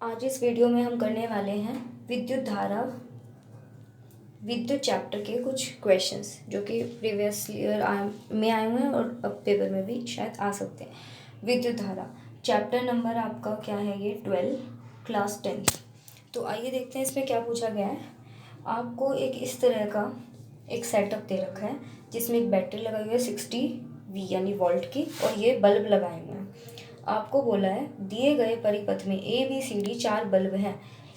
आज इस वीडियो में हम करने वाले हैं विद्युत धारा विद्युत चैप्टर के कुछ क्वेश्चंस जो कि प्रीवियस ईयर में आए हुए हैं और अब पेपर में भी शायद आ सकते हैं। विद्युत धारा चैप्टर नंबर आपका क्या है, ये 12 क्लास 10। तो आइए देखते हैं इसमें क्या पूछा गया है। आपको एक इस तरह का एक सेटअप दे रखा है जिसमें एक बैटरी लगाई हुई है 60V यानी वोल्ट की, और ये बल्ब लगाए हुए हैं। आपको बोला है दिए गए परिपथ में ABCD 4 बल्ब हैं,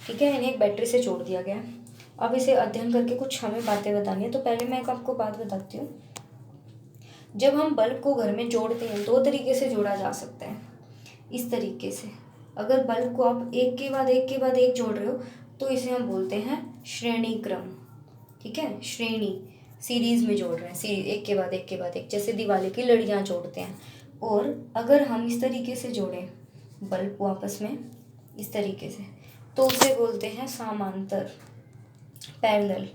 ठीक है, इन्हें एक बैटरी से जोड़ दिया गया है। अब इसे अध्ययन करके कुछ हमें बातें बतानी है। तो पहले मैं आपको बात बताती हूँ। जब हम बल्ब को घर में जोड़ते हैं दो तरीके से जोड़ा जा सकता है। इस तरीके से अगर बल्ब को आप एक के बाद एक जोड़ रहे हो तो इसे हम बोलते हैं श्रेणी क्रम, ठीक है, श्रेणी सीरीज में जोड़ रहे हैं, एक के बाद एक, जैसे दिवाली की लड़ियाँ जोड़ते हैं। और अगर हम इस तरीके से जोड़ें बल्ब को आपस में इस तरीके से तो उसे बोलते हैं समांतर, पैरेलल,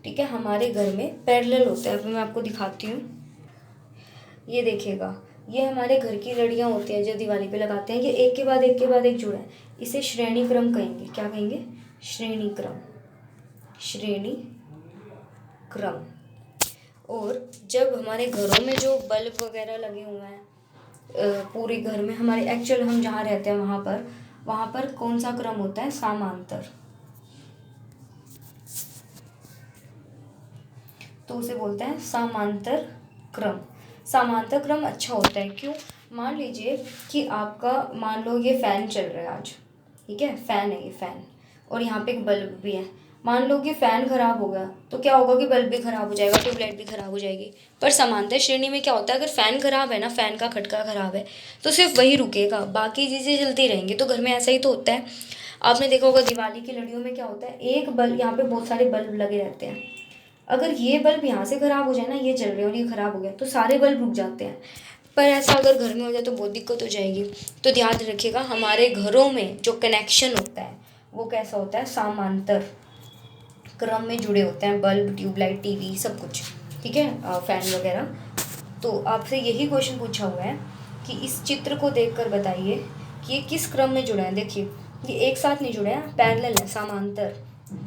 ठीक है। हमारे घर में पैरेलल होता है। अब मैं आपको दिखाती हूँ, ये देखिएगा, ये हमारे घर की लड़ियाँ होती हैं जो दिवाली पे लगाते हैं। ये एक के बाद एक जुड़ा है, इसे श्रेणी क्रम कहेंगे। क्या कहेंगे? श्रेणी क्रम, श्रेणी क्रम। और जब हमारे घरों में जो बल्ब वगैरह लगे हुए हैं पूरे घर में, हमारे एक्चुअल हम जहाँ रहते हैं वहाँ पर कौन सा क्रम होता है? समांतर। तो उसे बोलते हैं समांतर क्रम। समांतर क्रम अच्छा होता है, क्यों? मान लीजिए कि आपका, मान लो ये फैन चल रहा है आज, ठीक है, फैन है ये फैन, और यहाँ पे एक बल्ब भी है। मान लो कि फ़ैन ख़राब हो गया तो क्या होगा कि बल्ब भी ख़राब हो जाएगा, ट्यूबलाइट भी ख़राब हो जाएगी। पर समांतर श्रेणी में क्या होता है, अगर फ़ैन ख़राब है ना, फ़ैन का खटका ख़राब है तो सिर्फ वही रुकेगा, बाकी चीज़ें चलती रहेंगी। तो घर में ऐसा ही तो होता है। आपने देखा होगा दिवाली की लड़ियों में क्या होता है, एक बल्ब, यहाँ पे बहुत सारे बल्ब लगे रहते हैं। अगर ये बल्ब यहाँ से ख़राब हो जाए ना, ये जल रहे और ये ख़राब हो गया तो सारे बल्ब रुक जाते हैं। पर ऐसा अगर घर में हो जाए तो बहुत दिक्कत हो जाएगी। तो ध्यान रखिएगा, हमारे घरों में जो कनेक्शन होता है वो कैसा होता है? समांतर क्रम में जुड़े होते हैं। बल्ब, ट्यूबलाइट, टीवी, सब कुछ, ठीक है, फैन वगैरह। तो आपसे यही क्वेश्चन पूछा हुआ है कि इस चित्र को देखकर बताइए कि ये किस क्रम में जुड़े हैं। देखिए ये एक साथ नहीं जुड़े हैं, पैरेलल है, समांतर।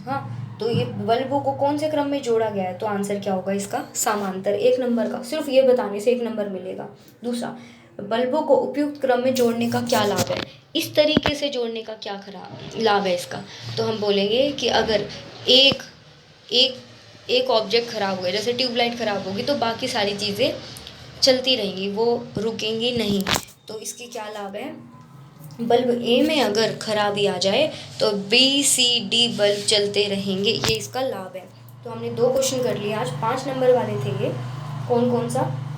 हाँ, तो ये बल्बों को कौन से क्रम में जोड़ा गया है? तो आंसर क्या होगा इसका? समांतर। 1 नंबर का, सिर्फ ये बताने से 1 नंबर मिलेगा। दूसरा, बल्बों को उपयुक्त क्रम में जोड़ने का क्या लाभ है? इस तरीके से जोड़ने का क्या खराब लाभ है इसका? तो हम बोलेंगे कि अगर एक एक एक ऑब्जेक्ट ख़राब हो गया, जैसे ट्यूबलाइट ख़राब होगी तो बाकी सारी चीज़ें चलती रहेंगी, वो रुकेंगी नहीं। तो इसके क्या लाभ है? बल्ब ए में अगर खराबी आ जाए तो BCD बल्ब चलते रहेंगे, ये इसका लाभ है। तो हमने 2 क्वेश्चन कर लिए आज, 5 नंबर वाले थे ये।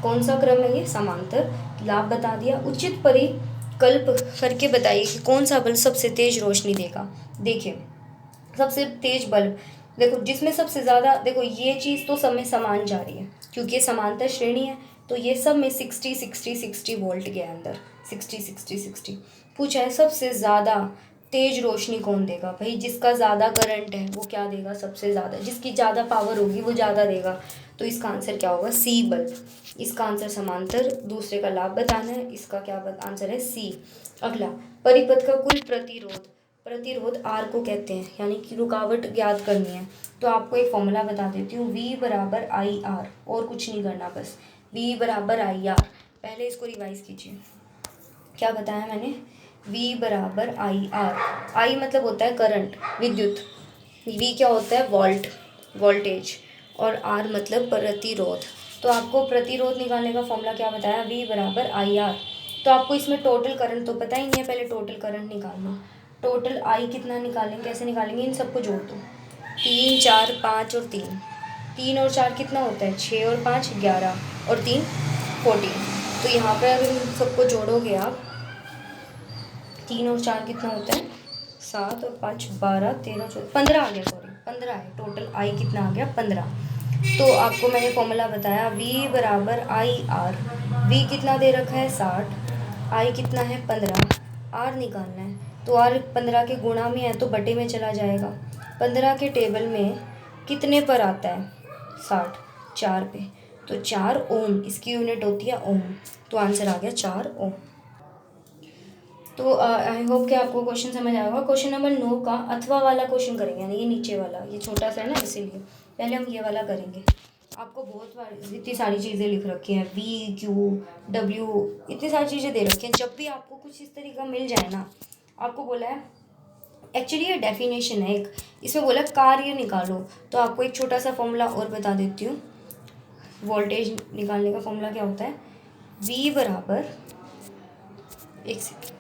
कौन सा क्रम है ये? समांतर। लाभ बता दिया। उचित परिकल्प करके बताइए कि कौन सा बल्ब सबसे तेज रोशनी देगा। देखिए सबसे तेज बल्ब, देखो जिसमें सबसे ज़्यादा, देखो ये चीज़ तो सब में समान जा रही है क्योंकि ये समांतर श्रेणी है, तो ये सब में 60 वोल्ट के अंदर 60 पूछा है सबसे ज़्यादा तेज रोशनी कौन देगा। भाई जिसका ज़्यादा करंट है वो क्या देगा? सबसे ज़्यादा, जिसकी ज़्यादा पावर होगी वो ज़्यादा देगा। तो इसका आंसर क्या होगा? C bulb. इसका आंसर समांतर। दूसरे का लाभ बताना है, इसका क्या आंसर है? C। अगला, परिपथ का कुल प्रतिरोध, प्रतिरोध R को कहते हैं, यानी कि रुकावट ज्ञात करनी है। तो आपको एक फॉर्मूला बता देती हूँ, V बराबर IR, और कुछ नहीं करना, बस V बराबर IR। पहले इसको रिवाइज कीजिए, क्या बताया मैंने? V बराबर IR। I मतलब होता है करंट, विद्युत। V क्या होता है? Volt, voltage. और R मतलब प्रतिरोध। तो आपको प्रतिरोध निकालने का फॉर्मूला क्या बताया? V बराबर IR। तो आपको इसमें टोटल करंट तो पता ही नहीं है, पहले टोटल करंट निकालना। टोटल I कितना निकालेंगे? कैसे निकालेंगे? इन सबको जोड़ दो, 3, 4, 5 और 3, 3 और 4 कितना होता है? 6 और 5 11, और 3 14। तो यहाँ पर अगर इन सबको जोड़ोगे आप, 3 और 4 कितना होता है? 7 और 5 12 13 14 15 आ गया, सॉरी 15 है टोटल। I कितना आ गया? 15। तो आपको मैंने फॉर्मूला बताया V बराबर IR। V कितना दे रखा है? 60, I कितना है? 15, R निकालना है। तो R 15 के गुणा में है तो बटे में चला जाएगा। 15 के टेबल में कितने पर आता है? 60, 4 पे, तो 4 ओम, इसकी यूनिट होती है ओम। तो आंसर आ गया 4 ओम। तो आई होप कि आपको क्वेश्चन समझ आएगा। क्वेश्चन नंबर 9 का अथवा वाला क्वेश्चन करेंगे, यानी ये नीचे वाला, ये छोटा सा है ना इसीलिए पहले हम ये वाला करेंगे। आपको बहुत बार इतनी सारी चीज़ें लिख रखी हैं, वी क्यू डब्ल्यू, इतनी सारी चीज़ें दे रखी हैं। जब भी आपको कुछ इस तरीके का मिल जाए ना, आपको बोला है एक्चुअली ये डेफिनेशन है एक, इसमें बोला कार्य निकालो, तो आपको एक छोटा सा फॉर्मूला और बता देती हूँ। वोल्टेज निकालने का फॉर्मूला क्या होता है, V बराबर, एक सेकेंड,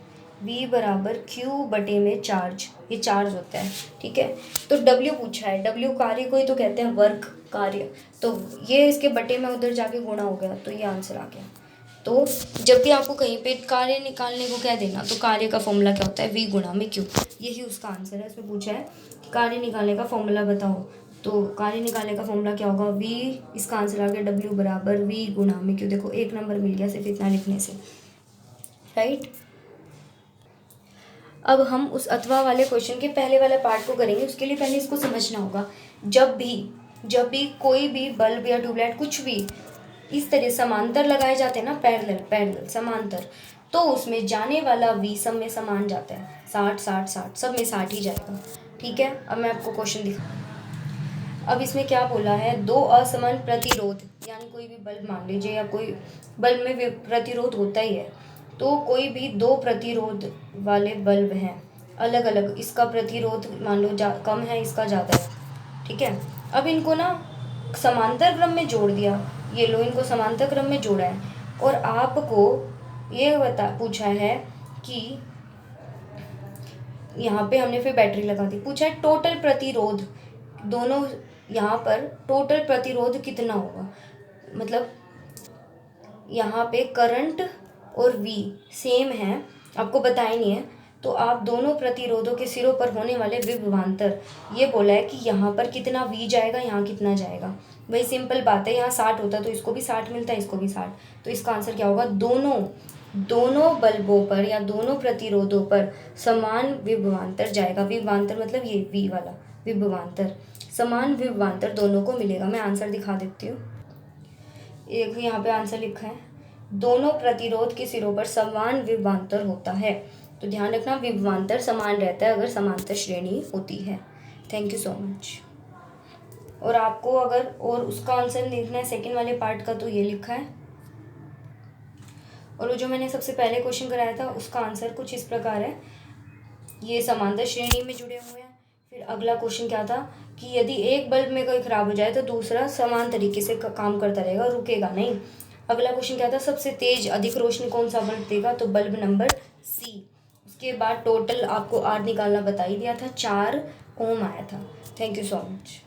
V बराबर Q बटे में चार्ज, ये चार्ज होता है, ठीक है। तो W पूछा है, W कार्य को ही तो कहते हैं, वर्क कार्य, तो ये इसके बटे में उधर जाके गुणा हो गया, तो ये आंसर आ गया। तो जब भी आपको कहीं पे कार्य निकालने को कह देना, तो कार्य का फॉर्मूला क्या होता है, V गुणा में Q, यही उसका आंसर है। इसमें पूछा है कार्य निकालने का फॉर्मूला बताओ, तो कार्य निकालने का फॉर्मूला क्या होगा, V, इसका आंसर आ गया W बराबर V गुणा में Q। देखो 1 नंबर मिल गया सिर्फ इतना लिखने से, राइट। अब हम उस अथवा वाले क्वेश्चन के पहले वाले पार्ट को करेंगे। उसके लिए पहले इसको समझना होगा। जब भी कोई भी बल्ब या ट्यूबलाइट कुछ भी इस तरह समांतर लगाए जाते हैं ना, पैरेलल समांतर, तो उसमें जाने वाला V सब में समान जाता है, 60 60 60, सब में 60 ही जाएगा, ठीक है। अब मैं आपको क्वेश्चन दिखा, अब इसमें क्या बोला है, दो असमान प्रतिरोध, यानी कोई भी बल्ब मान लीजिए, या कोई बल्ब में प्रतिरोध होता ही है, तो कोई भी दो प्रतिरोध वाले बल्ब हैं अलग अलग, इसका प्रतिरोध मान लो कम है, इसका ज़्यादा है, ठीक है। अब इनको ना समांतर क्रम में जोड़ दिया, ये लो इनको समांतर क्रम में जोड़ा है, और आपको ये पूछा है कि यहाँ पे हमने फिर बैटरी लगा दी, पूछा है टोटल प्रतिरोध, दोनों यहाँ पर टोटल प्रतिरोध कितना होगा, मतलब यहाँ पे करंट और V सेम है, आपको बताया नहीं है, तो आप दोनों प्रतिरोधों के सिरों पर होने वाले विभवांतर, ये बोला है कि यहाँ पर कितना V जाएगा, यहाँ कितना जाएगा। वही सिंपल बात है, यहाँ 60 होता तो इसको भी 60 मिलता है, इसको भी 60, तो इसका आंसर क्या होगा, दोनों बल्बों पर या दोनों प्रतिरोधों पर समान विभवांतर जाएगा। विभवांतर मतलब ये V वाला विभवांतर, समान विभवांतर दोनों को मिलेगा। मैं आंसर दिखा देती हूँ, एक यहाँ पे आंसर लिखा है, दोनों प्रतिरोध के सिरों पर समान विभवांतर होता है, तो ध्यान रखना विभवांतर समान रहता है अगर समांतर श्रेणी होती है। Thank you so much. और आपको अगर और उसका आंसर देखना है सेकंड वाले पार्ट का, तो ये लिखा है, और वो जो मैंने सबसे पहले क्वेश्चन कराया था उसका आंसर कुछ इस प्रकार है, ये समांतर श्रेणी में जुड़े हुए हैं। फिर अगला क्वेश्चन क्या था कि यदि एक बल्ब में कोई खराब हो जाए तो दूसरा समान तरीके से काम करता रहेगा, रुकेगा नहीं। अगला क्वेश्चन क्या था, सबसे तेज अधिक रोशनी कौन सा बल्ब देगा, तो बल्ब नंबर C। उसके बाद टोटल आपको R निकालना बता ही दिया था, 4 ओम आया था। Thank you so much.